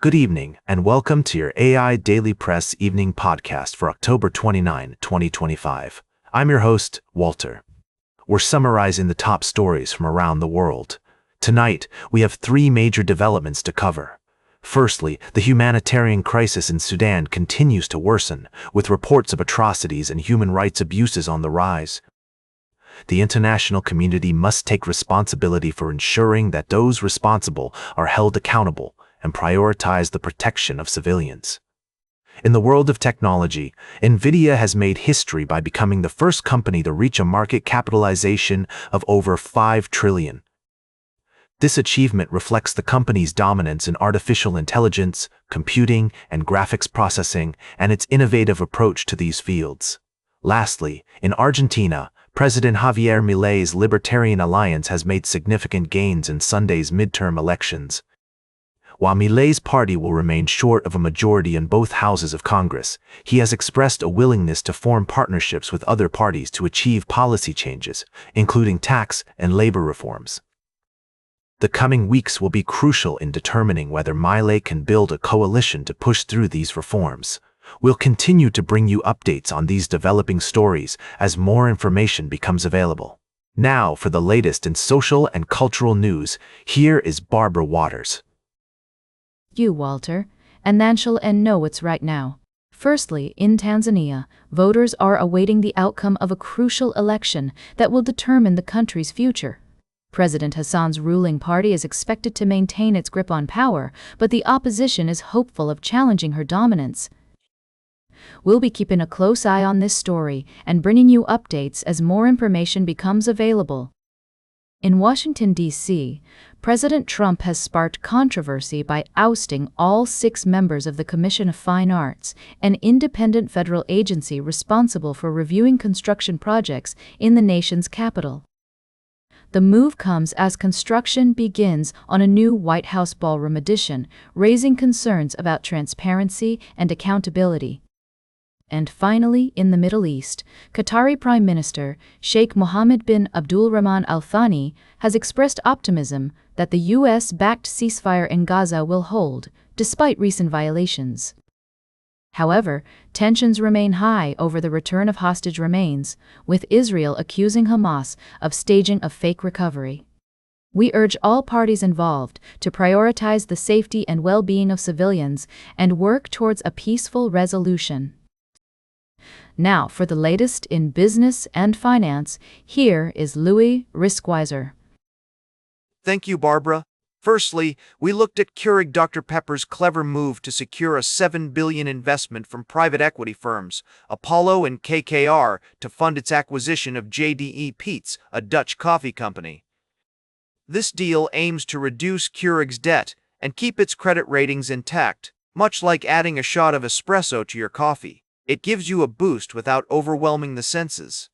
Good evening, and welcome to your AI Daily Press evening podcast for October 29, 2025. I'm your host, Walter. We're summarizing the top stories from around the world. Tonight, we have three major developments to cover. Firstly, the humanitarian crisis in Sudan continues to worsen, with reports of atrocities and human rights abuses on the rise. The international community must take responsibility for ensuring that those responsible are held accountable and prioritize the protection of civilians. In the world of technology, NVIDIA has made history by becoming the first company to reach a market capitalization of over $5 trillion. This achievement reflects the company's dominance in artificial intelligence, computing, and graphics processing, and its innovative approach to these fields. Lastly, in Argentina, President Javier Milei's Libertarian Alliance has made significant gains in Sunday's midterm elections. While Milei's party will remain short of a majority in both houses of Congress, he has expressed a willingness to form partnerships with other parties to achieve policy changes, including tax and labor reforms. The coming weeks will be crucial in determining whether Milei can build a coalition to push through these reforms. We'll continue to bring you updates on these developing stories as more information becomes available. Now, for the latest in social and cultural news, here is Barbara Waters. You, Walter, and then shall know what's right now. Firstly, in Tanzania, voters are awaiting the outcome of a crucial election that will determine the country's future. President Hassan's ruling party is expected to maintain its grip on power, but the opposition is hopeful of challenging her dominance. We'll be keeping a close eye on this story and bringing you updates as more information becomes available. In Washington, D.C., President Trump has sparked controversy by ousting all 6 members of the Commission of Fine Arts, an independent federal agency responsible for reviewing construction projects in the nation's capital. The move comes as construction begins on a new White House ballroom addition, raising concerns about transparency and accountability. And finally, in the Middle East, Qatari Prime Minister Sheikh Mohammed bin Abdulrahman Al Thani has expressed optimism that the U.S.-backed ceasefire in Gaza will hold, despite recent violations. However, tensions remain high over the return of hostage remains, with Israel accusing Hamas of staging a fake recovery. We urge all parties involved to prioritize the safety and well-being of civilians and work towards a peaceful resolution. Now, for the latest in business and finance, here is Louis Riskwiser. Thank you, Barbara. Firstly, we looked at Keurig Dr. Pepper's clever move to secure a $7 billion investment from private equity firms, Apollo and KKR, to fund its acquisition of JDE Peet's, a Dutch coffee company. This deal aims to reduce Keurig's debt and keep its credit ratings intact, much like adding a shot of espresso to your coffee. It gives you a boost without overwhelming the senses.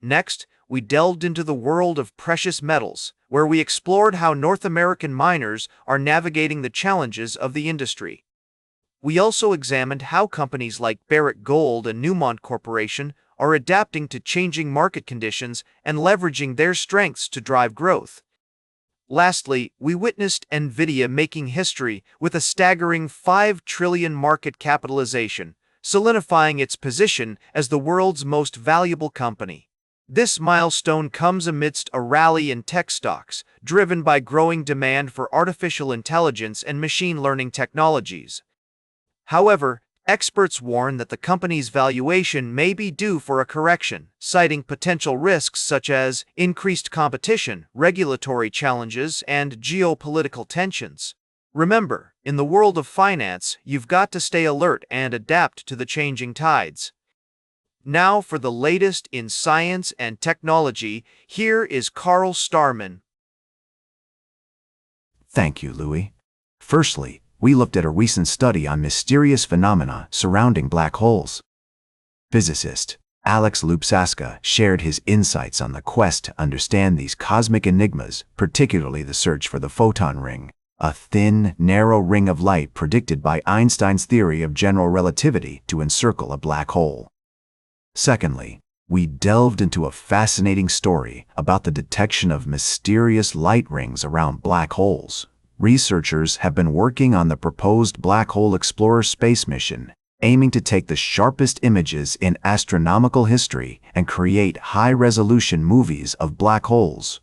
Next, we delved into the world of precious metals, where we explored how North American miners are navigating the challenges of the industry. We also examined how companies like Barrick Gold and Newmont Corporation are adapting to changing market conditions and leveraging their strengths to drive growth. Lastly, we witnessed NVIDIA making history with a staggering $5 trillion market capitalization, solidifying its position as the world's most valuable company. This milestone comes amidst a rally in tech stocks, driven by growing demand for artificial intelligence and machine learning technologies. However, experts warn that the company's valuation may be due for a correction, citing potential risks such as increased competition, regulatory challenges, and geopolitical tensions. Remember, in the world of finance, you've got to stay alert and adapt to the changing tides. Now for the latest in science and technology, here is Carl Starman. Thank you, Louis. Firstly, we looked at a recent study on mysterious phenomena surrounding black holes. Physicist Alex Lupsaska shared his insights on the quest to understand these cosmic enigmas, particularly the search for the photon ring, a thin, narrow ring of light predicted by Einstein's theory of general relativity to encircle a black hole. Secondly, we delved into a fascinating story about the detection of mysterious light rings around black holes. researchers have been working on the proposed Black Hole Explorer space mission, aiming to take the sharpest images in astronomical history and create high-resolution movies of black holes.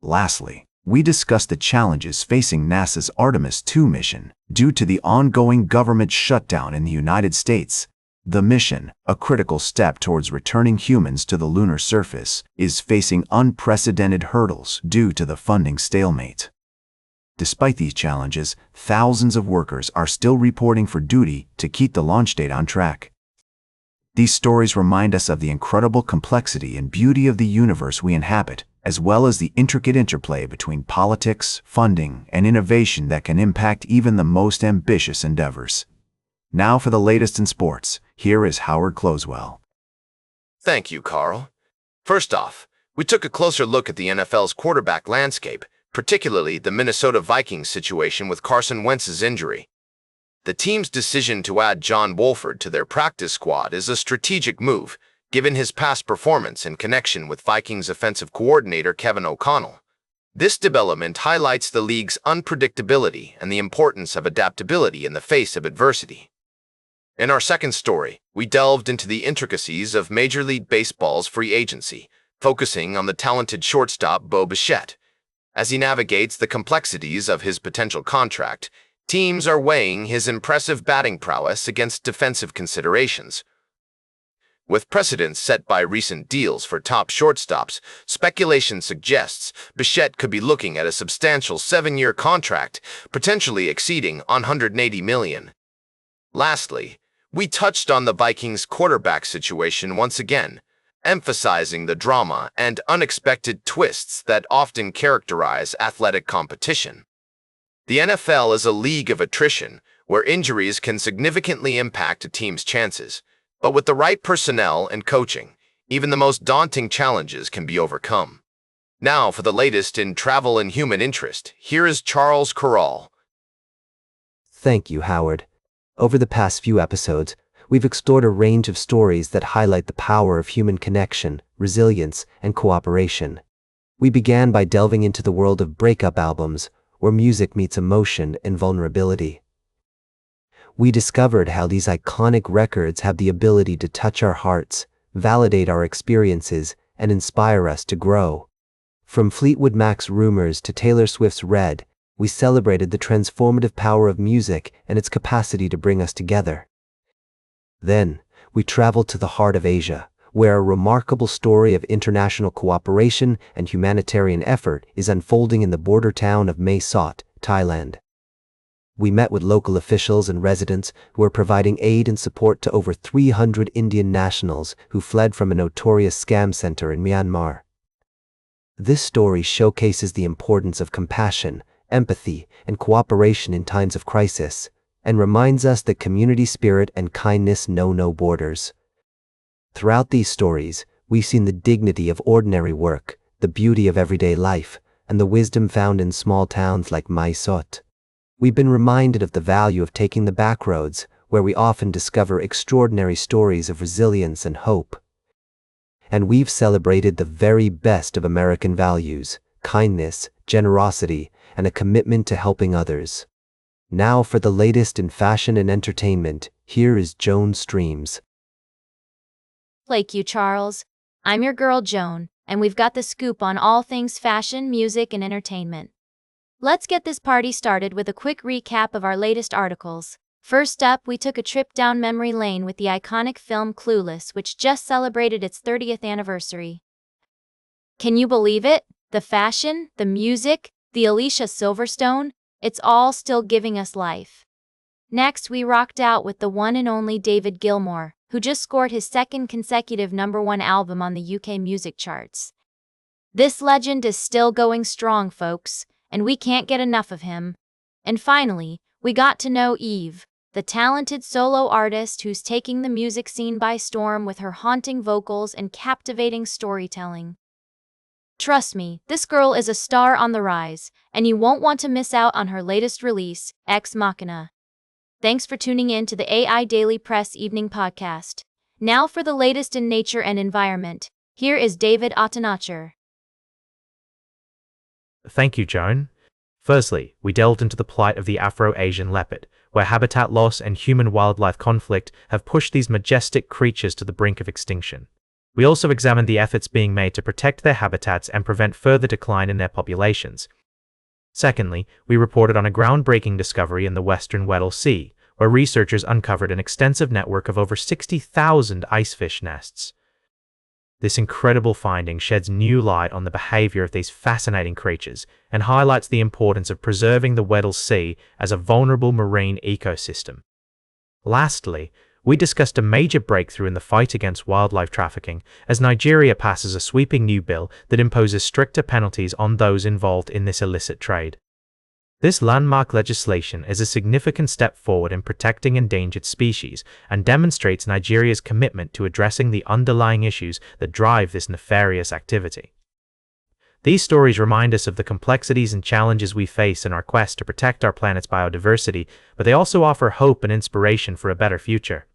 Lastly, we discussed the challenges facing NASA's Artemis II mission due to the ongoing government shutdown in the United States. The mission, a critical step towards returning humans to the lunar surface, is facing unprecedented hurdles due to the funding stalemate. Despite these challenges, thousands of workers are still reporting for duty to keep the launch date on track. These stories remind us of the incredible complexity and beauty of the universe we inhabit, as well as the intricate interplay between politics, funding, and innovation that can impact even the most ambitious endeavors. Now for the latest in sports, here is Howard Closewell. Thank you, Carl. First off, we took a closer look at the NFL's quarterback landscape, particularly the Minnesota Vikings situation with Carson Wentz's injury. The team's decision to add John Wolford to their practice squad is a strategic move, given his past performance in connection with Vikings offensive coordinator Kevin O'Connell. This development highlights the league's unpredictability and the importance of adaptability in the face of adversity. In our second story, we delved into the intricacies of Major League Baseball's free agency, focusing on the talented shortstop Bo Bichette. As he navigates the complexities of his potential contract, teams are weighing his impressive batting prowess against defensive considerations. With precedents set by recent deals for top shortstops, speculation suggests Bichette could be looking at a substantial 7-year contract, potentially exceeding $180 million. Lastly, we touched on the Vikings' quarterback situation once again, emphasizing the drama and unexpected twists that often characterize athletic competition. The NFL is a league of attrition, where injuries can significantly impact a team's chances, but with the right personnel and coaching, even the most daunting challenges can be overcome. Now for the latest in travel and human interest, here is Charles Corral. Thank you, Howard. Over the past few episodes, we've explored a range of stories that highlight the power of human connection, resilience, and cooperation. We began by delving into the world of breakup albums, where music meets emotion and vulnerability. We discovered how these iconic records have the ability to touch our hearts, validate our experiences, and inspire us to grow. From Fleetwood Mac's Rumors to Taylor Swift's Red, we celebrated the transformative power of music and its capacity to bring us together. Then, we traveled to the heart of Asia, where a remarkable story of international cooperation and humanitarian effort is unfolding in the border town of Mae Sot, Thailand. We met with local officials and residents who are providing aid and support to over 300 Indian nationals who fled from a notorious scam center in Myanmar. This story showcases the importance of compassion, empathy, and cooperation in times of crisis, and reminds us that community spirit and kindness know no borders. Throughout these stories, we've seen the dignity of ordinary work, the beauty of everyday life, and the wisdom found in small towns like Mae Sot. We've been reminded of the value of taking the back roads, where we often discover extraordinary stories of resilience and hope. And we've celebrated the very best of American values, kindness, generosity, and a commitment to helping others. Now for the latest in fashion and entertainment, here is Joan Streams. Thank you, Charles. I'm your girl Joan, and we've got the scoop on all things fashion, music, and entertainment. Let's get this party started with a quick recap of our latest articles. First up, we took a trip down memory lane with the iconic film Clueless, which just celebrated its 30th anniversary. Can you believe it? The fashion, the music, the Alicia Silverstone, it's all still giving us life. Next, we rocked out with the one and only David Gilmour, who just scored his second consecutive #1 album on the UK music charts. This legend is still going strong, folks, and we can't get enough of him. And finally, we got to know Eve, the talented solo artist who's taking the music scene by storm with her haunting vocals and captivating storytelling. Trust me, this girl is a star on the rise, and you won't want to miss out on her latest release, Ex Machina. Thanks for tuning in to the AIDailyPress Evening Podcast. Now for the latest in nature and environment, here is David Attenacher. Thank you, Joan. Firstly, we delved into the plight of the Afro-Asian leopard, where habitat loss and human-wildlife conflict have pushed these majestic creatures to the brink of extinction. We also examined the efforts being made to protect their habitats and prevent further decline in their populations. Secondly, we reported on a groundbreaking discovery in the Western Weddell Sea, where researchers uncovered an extensive network of over 60,000 icefish nests. This incredible finding sheds new light on the behavior of these fascinating creatures and highlights the importance of preserving the Weddell Sea as a vulnerable marine ecosystem. Lastly, we discussed a major breakthrough in the fight against wildlife trafficking as Nigeria passes a sweeping new bill that imposes stricter penalties on those involved in this illicit trade. This landmark legislation is a significant step forward in protecting endangered species and demonstrates Nigeria's commitment to addressing the underlying issues that drive this nefarious activity. These stories remind us of the complexities and challenges we face in our quest to protect our planet's biodiversity, but they also offer hope and inspiration for a better future.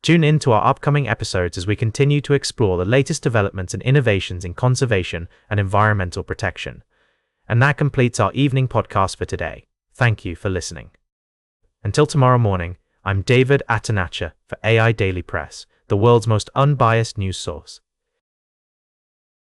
Tune in to our upcoming episodes as we continue to explore the latest developments and innovations in conservation and environmental protection. And that completes our evening podcast for today. Thank you for listening. Until tomorrow morning, I'm David Atanacha for AI Daily Press, the world's most unbiased news source.